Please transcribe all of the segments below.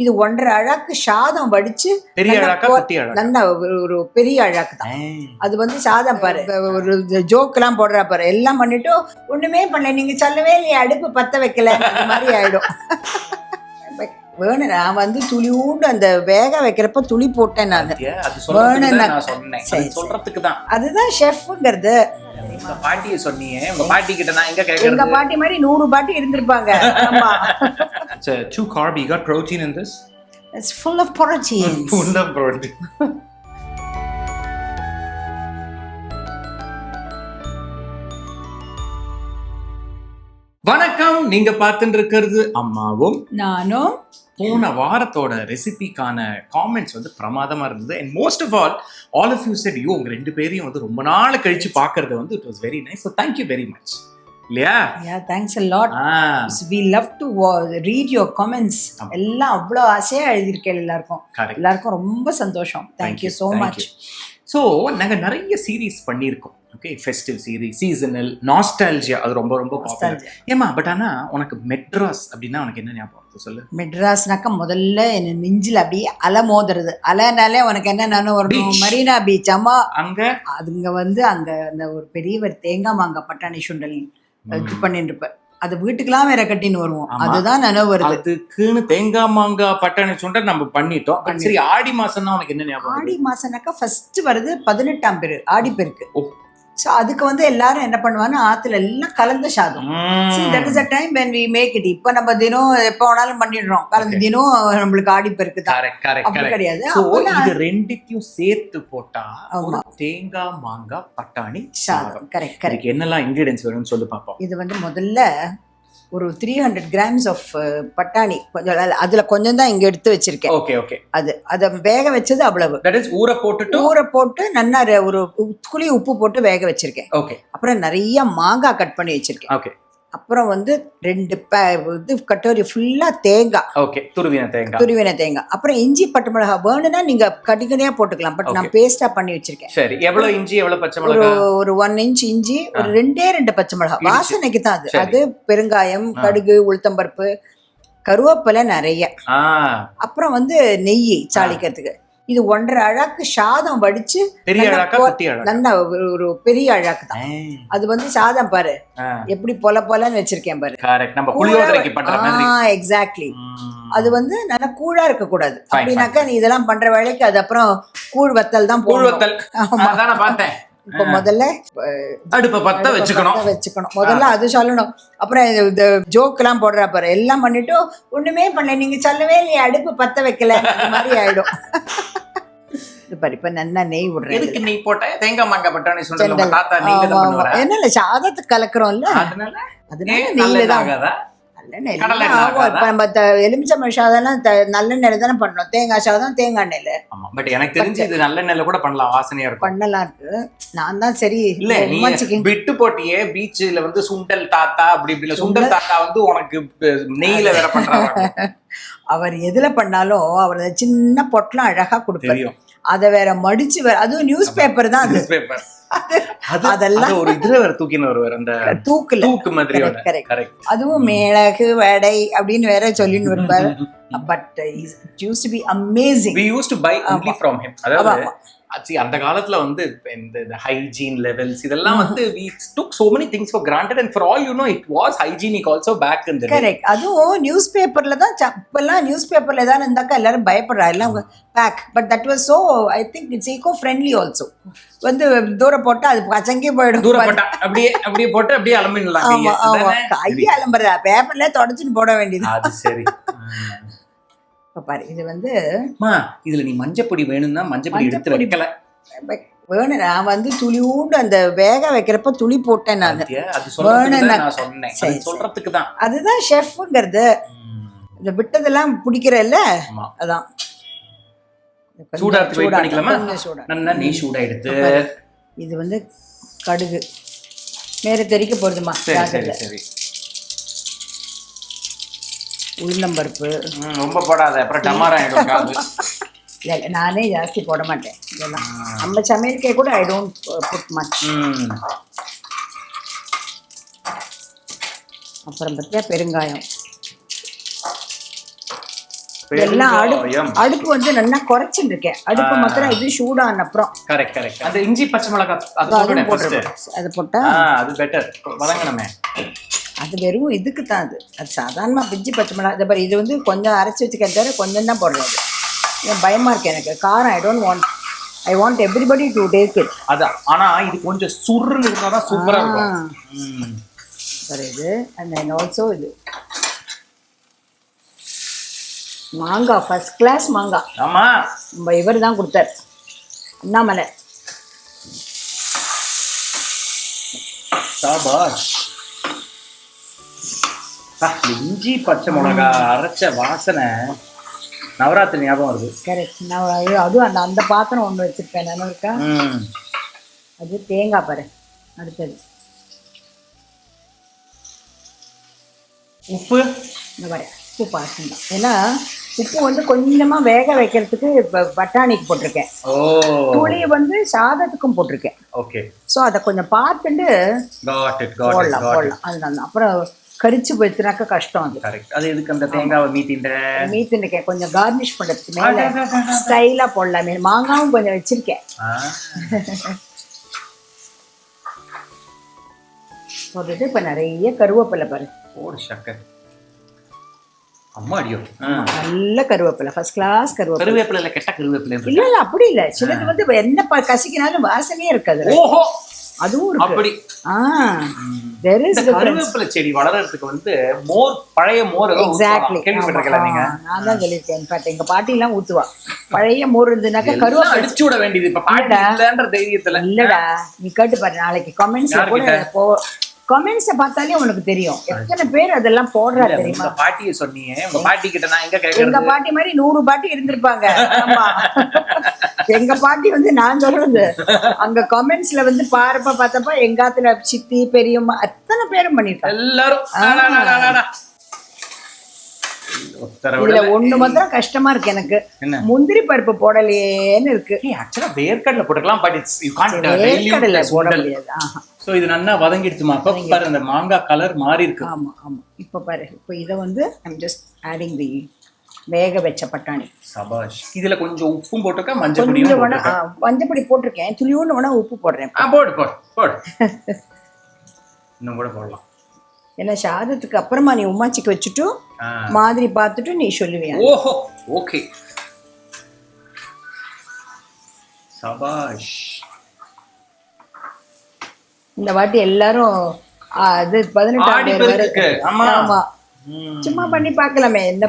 இது 1.5 அழாக்கு சாதம் வடிச்சு நல்லா ஒரு பெரிய அழாக்கு தான். அது வந்து சாதம் பாரு, ஒரு ஜோக்கெல்லாம் போடுறா பாரு, எல்லாம் பண்ணிட்டு ஒண்ணுமே பண்ணல, நீங்க சொல்லவே இல்லையா அடுப்பு பத்த வைக்கல அந்த மாதிரி ஆயிடும். வேணும், நான் வந்து துளியூண்டு அந்த வேக வைக்கிறப்ப துளி போட்டேன் நான். அதுதான் ஷெஃப்ங்கிறது. உங்க பாட்டியை சொன்னீங்க, உங்க பாட்டி கிட்ட நான் எங்க கேக்குறது? உங்க பாட்டி மாதிரி 100 பாட்டி இருந்திருப்பாங்க. ஆமா. It's too carb. You got protein in this? It's full of protein. Full of protein. வணக்கம், நீங்க பார்த்துட்டு இருக்கிறது அம்மாவும் நானும். போன வாரத்தோட ரெசிபிக்கான காமெண்ட்ஸ் வந்து பிரமாதமா இருந்தது. And most of all of you set you உங்க 2 பேரையும் வந்து ரொம்ப நாள் கழிச்சு பாக்குறது வந்து it was very nice. So thank you very much. இல்லையா? Yeah, thanks a lot. We love to read your comments. எல்லாம் அவ்வளோ ஆசையா எழுதியிருக்கேன் எல்லாருக்கும் ரொம்ப சந்தோஷம். Thank you so much. So நாங்கள் நிறைய சீரீஸ் பண்ணியிருக்கோம். Okay, festive series, seasonal, nostalgia, அது ரொம்ப ரொம்ப பாப்புலர். ஏமா, பட் ஆனால் உனக்கு மெட்ராஸ் அப்படின்னா உனக்கு என்ன ஞாபகம் சொல்லு? மெட்ராஸ்னாக்கா முதல்ல என்ன நெஞ்சில் அப்படியே அலை மோதுறது. அலைனாலே உனக்கு என்னன்னு வரணும், மரீனா பீச். அம்மா அங்கே அதுங்க வந்து அங்கே அந்த ஒரு பெரியவர் தேங்காய் மாங்காய் பட்டாணி சுண்டல் இது பண்ணிட்டு இருப்பேன். அது வீட்டுக்கெல்லாம் வேற கட்டின்னு வருவோம். அதுதான் நினைவு வருது. அதுக்குன்னு தேங்காய் மாங்காய் பட்டாணி சுண்டல் நம்ம பண்ணிட்டோம். சரி, ஆடி மாசம் தான் உனக்கு என்ன ஞாபகம்? ஆடி மாசம்னாக்கா ஃபர்ஸ்ட் வருது 18ஆம் பெரு, ஆடி பெருக்கு. ஸோ அதுக்கு வந்து எல்லாரும் என்ன பண்ணுவாங்க, ஆத்துல எல்லாம் கலந்த சாதம். That is a time when we make it. இப்போ நம்ம தினம் எப்போ வேணாலும் பண்ணிடுறோம். கலந்த தினம் நம்மளுக்கு ஆடி பெருக்கு தான். அப்படி கிடையாது, இது ரெண்டுத்தையும் சேர்த்து போட்டா தேங்காய் மாங்காய் பட்டாணி சாதம். கரெக்ட். என்னெல்லாம் இன்கிரிடியன்ஸ் வேணும்னு சொல்லி பார்ப்போம். இது வந்து முதல்ல ஒரு 300 grams ஆஃப் பட்டாணி, கொஞ்சம் அதுல கொஞ்சம் தான் இங்க எடுத்து வச்சிருக்கேன். Okay okay. அதை வேக வச்சது அவ்வளவு. தட் இஸ் ஊற போட்டு நல்லா ஒரு குழி உப்பு போட்டு வேக வச்சிருக்கேன். ஓகே. அப்புறம் நிறைய மாங்காய் கட் பண்ணி வச்சிருக்கேன். ஓகே. அப்புறம் வந்து 2 கட்டோரி ஃபுல்லா தேங்காய். ஓகே, துருவின தேங்காய். அப்புறம் இஞ்சி பச்சை மிளகாய் வேணும்னா நீங்க கடிக்கடியா போட்டுக்கலாம். பட் நான் பேஸ்டா பண்ணி வச்சிருக்கேன். சரி, எவ்வளவு இஞ்சி எவ்வளவு பச்சை மிளகாய்? ஒரு 1 inch இஞ்சி, ஒரு 2 பச்சை மிளகாய், வாசனைக்கு தான் அது. அது பெருங்காயம், கடுகு, உளுத்தம்பருப்பு, கருவேப்பிலை நிறைய. அப்புறம் வந்து நெய் சாளிக்கிறதுக்கு. இது 1.5 அழாக்கு சாதம் வடிச்சு நல்லா ஒரு பெரிய அழாக்கு தான். அது வந்து சாதம் பாரு எப்படி பொலன்னு வச்சிருக்கேன் பாரு. எக்ஸாக்ட்லி. அது வந்து நல்லா கூழா இருக்க கூடாது. அப்படின்னாக்கா நீ இதெல்லாம் பண்ற வேலைக்கு அது அப்புறம் கூழ் வத்தல் தான். இப்போ முதல்ல அடுப்பை பத்த வச்சுக்கணும். முதல்ல அது சொல்லணும். அப்புறம் இந்த ஜோக்கெல்லாம் போடுறா பாரு, எல்லாம் பண்ணிட்டு ஒண்ணுமே பண்ணல, நீங்க சொல்லவே இல்லையா அடுப்பு பத்த வைக்கல அந்த மாதிரி ஆயிடும். பாரு, இப்ப நல்லா நெய் விடுறேன். நெய் போட்ட தேங்காய் மாங்காய் பட்டாணி சுண்டல் என்ன இல்ல சாதத்துக்கு கலக்குறோம்ல, அதனால நெய்ல தான். எலுமிச்சம்பழம் சாதம் நல்லெண்ணெயில தானே பண்ணணும். தேங்காய் சாதம் தேங்காய் எண்ணெயில. பட் எனக்கு தெரிஞ்சு இது நல்லெண்ணெயில கூட பண்ணலாம், வாசனையா இருக்கும். பண்ணலாம் இருக்கு. நான் தான் சரி இல்ல விட்டு போட்டியே பீச்ல வந்து சுண்டல் தாத்தா அப்படி இப்படி. சுண்டல் தாத்தா வந்து உனக்கு நெய்ல வேற பண்றாங்க. அவர் எதுல பண்ணாலும் அவர் சின்ன பொட்டலாம் அழகா கொடுப்பாரு. அத வேற மடிச்சு வேற, அதுவும் நியூஸ் பேப்பர் தான். நியூஸ் பேப்பர் அதெல்லாம் ஒரு இதுல வேற தூக்கின வருவார், அந்த தூக்கு மாதிரி. அதுவும் மிளகு வடை அப்படின்னு வேற சொல்லின்னு வருவார். But it used to be amazing. We used to buy only from him. அதாவது அந்த காலத்துல வந்து இந்த ஹைஜீன் லெவல்ஸ் இதெல்லாம் வந்து we took so many things for granted, and for all you know it was hygienic also back in the day. Correct. அதுவும் news பேப்பர்ல தான். இப்பெல்லாம் நியூஸ் பேப்பர்ல தான் இருந்தாக்கா எல்லாரும் பயப்படுறா எல்லாம் back. But that was so I think it's eco friendly also. வந்து தூர போட்டா அது பச்சங்கே போயிடும். தூர போட்டா அப்படியே போட்டு அப்படியே அலம்பிடலாம். கையை அலம்புறதா, பேப்பர்ல தொடச்சுன்னு போட வேண்டியது. அது சரி. பாரு, இது வந்து இதுல நீ மஞ்சப்பொடி வேணும்னா மஞ்சப்பொடி எடுத்து வைக்கல வேணும். நான் வந்து துளியூண்டு அந்த வேக வைக்கிறப்ப துளி போட்டேன் நான். சொல்றதுக்கு தான். அதுதான் ஷெஃப்ங்கிறது. இந்த விட்டதெல்லாம் பிடிக்கிறல்ல, அதான். இது வந்து கடுகு மேல தெறிக்க போறதுமா. உளுந்தம்பருப்பு ரொம்ப போடாத, அப்புறம் டமாரா ஆயிடும் காது. இல்லை, நானே ஜாஸ்தி போட மாட்டேன். இதெல்லாம் நம்ம சமையலுக்கே கூட ஐ டோன்ட் புட் மச். அப்புறம் பார்த்தியா பெருங்காயம். எல்லாம் அடுப்பு வந்து நல்லா குறைச்சுட்டு இருக்கேன். அடுப்பு மாத்திரம் இது சூடான அப்புறம் கரெக்ட். அந்த இஞ்சி பச்சை மிளகாய் அது போட்டுறேன். அது போட்டா அது பெட்டர். வதங்கணுமே. அது வெறும் இதுக்கு தான். அது சாதாரணமா இஞ்சி பச்சை மிளகாய் இது பாரு. இது வந்து கொஞ்சம் அரைச்சி வச்சுக்கிறத தவிர கொஞ்சம் தான் போடுறது. பயமா இருக்கு எனக்கு காரம். I want everybody to take it. அதான். ஆனா இது கொஞ்சம் சுருன்னு இருந்தா தான் சூப்பரா இருக்கும். இது and then also இது மாங்காய் ஃபர்ஸ்ட் கிளாஸ் மாங்காய். ஆமா. நம்ம இவர் தான் கொடுத்தார். அண்ணாமலை. சாபாஷ். இஞ்சி பச்சை மிளகாய் அரைச்ச வாசனை நவராத்திரி ஞாபகம் வருது. கரெக்ட். நான் அதுவும் அந்த பாத்திரம் ஒன்று வச்சிருப்பேன் நான் இருக்கா. அது தேங்காய் பாரு. அடுத்தது உப்பு. இந்த பாரு உப்பு பாசம் தான். ஏன்னா உப்பு வந்து கொஞ்சமா வேக வைக்கிறதுக்கு பட்டாணிக்கு போட்டிருக்கேன். புளியை வந்து சாதத்துக்கும் போட்டிருக்கேன். ஓகே. ஸோ அதை கொஞ்சம் பார்த்துட்டு போடலாம். அதுதான். அப்புறம் கரிச்சு போயிடுச்சுனாக்கா கஷ்டம். அது கரெக்ட். அது எதுக்கு அந்த தேங்காவை மீத்திண்டேன் கொஞ்சம் கார்னிஷ் பண்றதுக்கு மேல ஸ்டைலா போடலாமே. மாங்காவும் கொஞ்சம் வச்சிருக்கேன். போட்டுட்டு இப்ப நிறைய கருவேப்பிலை பாரு. நல்ல கருவேப்பிலை ஃபர்ஸ்ட் கிளாஸ் கருவேப்பிலை. கெட்ட கருவேப்பிலை இல்ல அப்படி இல்ல. சிலது வந்து என்ன கசிக்கினாலும் வாசமே இருக்காது. அதுவும் இருக்கு. கருவேப்பிலை செடி வளர்றதுக்கு வந்து பழைய மோர் கேள்விப்பட்டிருக்கீங்களா? நான் தான் சொல்லியிருக்கேன். இன்ஃபேக்ட் எங்க பாட்டி எல்லாம் ஊத்துவா. பழைய மோர் இருந்ததுனாக்கா கருவேப்பிலை அடிச்சு விட வேண்டியது. இப்ப பாட்டி இல்லன்ற தைரியத்துல இல்லடா. நீ கேட்டு பாரு. நாளைக்கு கமெண்ட்ஸ்ல கூட கமெண்ட்ஸை பார்த்தாலே உனக்கு தெரியும் எத்தனை பேர் அதெல்லாம் போடுறா தெரியுமா. பாட்டியை சொன்னீங்க. உங்க பாட்டி கிட்ட நான் எங்க கேக்குறது? எங்க பாட்டி மாதிரி 100 பாட்டி இருந்திருப்பாங்க. எங்க பாட்டி வந்து நான் சொல்றது அங்க கமெண்ட்ஸ்ல வந்து பார்த்தப்ப எங்காத்துல சித்தி பெரியம்மா அத்தனை பேரும் பண்ணிருக்காங்க எல்லாரும். இதுல ஒண்ணு மாத்திரம் கஷ்டமா இருக்கு எனக்கு. முந்திரி பருப்பு போடலையேன்னு இருக்கு. ஆக்சுவலா வேர்க்கடலை போட்டுக்கலாம். பட் யூ காண்ட் வேர்க்கடலை போட முடியாது. சோ இது நல்லா வதங்கிடுச்சுமா. பாரு அந்த மாங்காய் கலர் மாறி இருக்கு. ஆமா. இப்ப பாரு. இப்ப இத வந்து ஐம் ஜஸ்ட் ஆடிங் தி வேக வச்ச பட்டாணி. சபாஷ். இதுல கொஞ்சம் உப்பும் போட்டுக்க மஞ்சள் பொடியும் மஞ்சள் பொடி போட்டிருக்கேன். துளியோன்னு வேணா உப்பு போடுறேன். போடு. இன்னும் கூட போடலாம். ஏன்னா சாதத்துக்கு அப்புறமா நீ உமாச்சிக்கு வச்சுட்டு மாதிரி பார்த்துட்டு நீ சொல்லுவியா. ஓஹோ ஓகே. சபாஷ். இந்த வாட்டி எல்லாரும் அது 18 ஆமா சும்மா பண்ணி பார்க்கலாமே. என்ன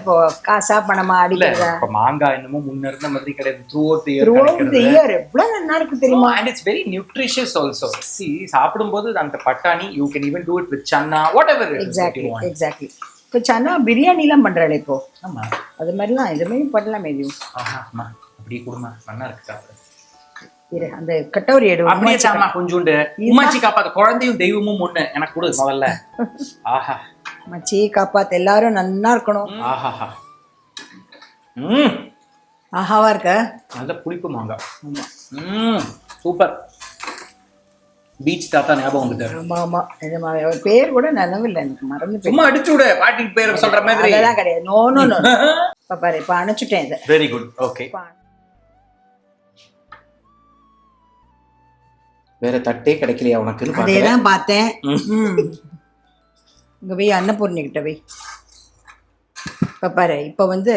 காசா பணமா அடிக்கிறதா. மாங்காய் என்னமோ முன்ன இருந்த மாதிரி கிடையாது. throughout the year எவ்வளவு நல்லா இருக்கு தெரியுமா. and it's very nutritious also. see சாப்பிடும்போது அந்த பட்டாணி you can even do it with chana whatever it exactly. இப்போ சன்னா பிரியாணி எல்லாம் பண்றாளே இப்போ. ஆமா அது மாதிரிலாம் எதுவுமே பண்ணலாமே. இதுவும் அப்படியே குடுமா நல்லா இருக்கு சாப்பிட. அந்த கட்டோரி எடு அப்படியே சாமா கொஞ்சோண்டு உமாச்சி காப்பாத்த குழந்தையும் தெய்வமும் ஒண்ணு எனக்கு கொடு முதல்ல. ஆஹா மச்சி காப்பாத்து. எல்லாரும் நல்லா இருக்கணும். ஆஹாஹா. ஆஹாவா இருக்க. நல்ல புளிப்பு மாங்காய். சூப்பர். பீச் தாத்தா ஞாபகம் வந்துட்டாரு. ஆமா பேர் கூட நினைவு இல்லை எனக்கு. மறந்து சும்மா அடிச்சு விடு. பாட்டி பேர் சொல்ற மாதிரி அதெல்லாம் கிடையாது. நோ இப்ப பாரு. இப்ப அணைச்சுட்டேன் இதை. Very good. ஓகே. வேற தட்டே கிடைக்கலையா உனக்கு? அதேதான் பார்த்தேன். இங்க போய் அன்னபூர்ணி கிட்ட போய் இப்ப பாரு. இப்ப வந்து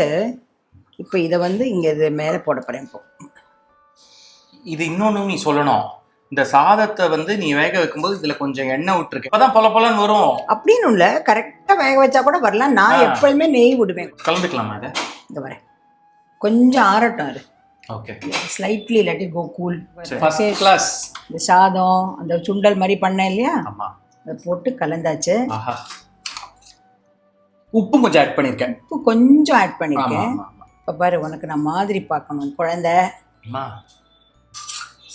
இப்ப இத வந்து இங்க இது மேல போட போறேன். இப்போ இது இன்னொன்னு நீ சொல்லணும். இந்த சாதத்தை வந்து நீ வேக வைக்கும்போது இதுல கொஞ்சம் எண்ணெய் விட்டுருக்கு. அப்பதான் பொலன்னு வரும் அப்படின்னு இல்ல. கரெக்டா வேக வச்சா கூட வரலாம். நான் எப்பவுமே நெய் விடுவேன். கலந்துக்கலாமா அதை? இந்த வரேன் கொஞ்சம் ஆறட்டும். அது okay. Slightly let it go cool. First class. இந்த சாதம் அந்த சுண்டல் மாதிரி பண்ணேன் இல்லையா. ஆமா. அதை போட்டு கலந்தாச்சு. உப்பு கொஞ்சம் ஆட் பண்ணிருக்கேன். உப்பு கொஞ்சம் ஆட் பண்ணிருக்கேன். இப்ப பாரு உனக்கு நான் மாதிரி பார்க்கணும் குழந்தை.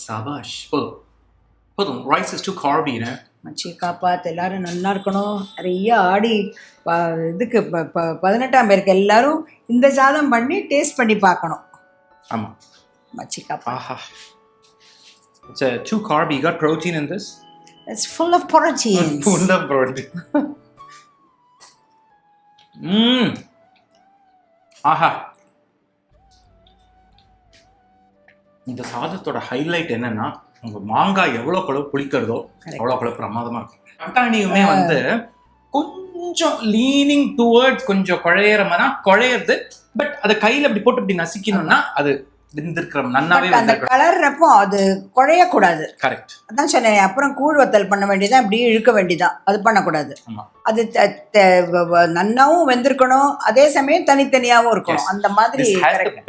சபாஷ். போதும். Rice is too carby. மச்சி காப்பாத்து. எல்லாரும் நல்லா இருக்கணும். நிறைய ஆடி இதுக்கு 18ஆம் பேருக்கு எல்லாரும் இந்த சாதம் பண்ணி டேஸ்ட் பண்ணி பார்க்கணும். ஆமா மச்சி காப்பா. It's too carby. You got protein in this? It's full of protein. Full of protein. ஆஹா இந்த சாதத்தோட ஹைலைட் என்னன்னா உங்க மாங்காய் எவ்வளவு குழவு புளிக்கிறதோ அவ்வளவு குழவு பிரமாதமா இருக்கும். பட்டாணியுமே வந்து கொஞ்சம் லீனிங் டுவர்ட்ஸ் கொஞ்சம் குழையறமானா குழையிறது. பட் அதை கையில அப்படி போட்டு இப்படி நசிக்கணும்னா அது நன்னாவே அந்த கலர்றப்போ அது குழையக்கூடாது. கரெக்ட். அதான் சொன்னேன். அப்புறம் கூழ் வத்தல் பண்ண வேண்டியதான், இப்படி இழுக்க வேண்டியதான். அது பண்ணக்கூடாது. அது நன்னாவும் வெந்திருக்கணும், அதே சமயம் தனித்தனியாவும் இருக்கணும். அந்த மாதிரி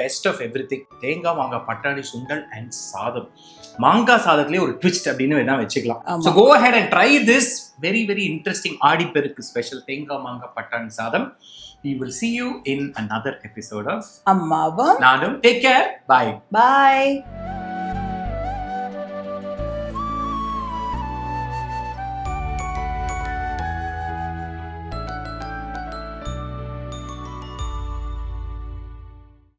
பெஸ்ட் ஆஃப் எவ்ரிதிங். தேங்காய் மாங்காய் பட்டாணி சுண்டல் அண்ட் சாதம். மாங்காய் சாதத்திலேயே ஒரு ட்விஸ்ட் அப்படின்னு வேணா வச்சுக்கலாம். So go ahead and try this very very interesting Aadiperukku special தேங்காய் மாங்காய் பட்டாணி சாதம். We will see you in another episode of அம்மாவும் நானும். Take care. Bye. Bye.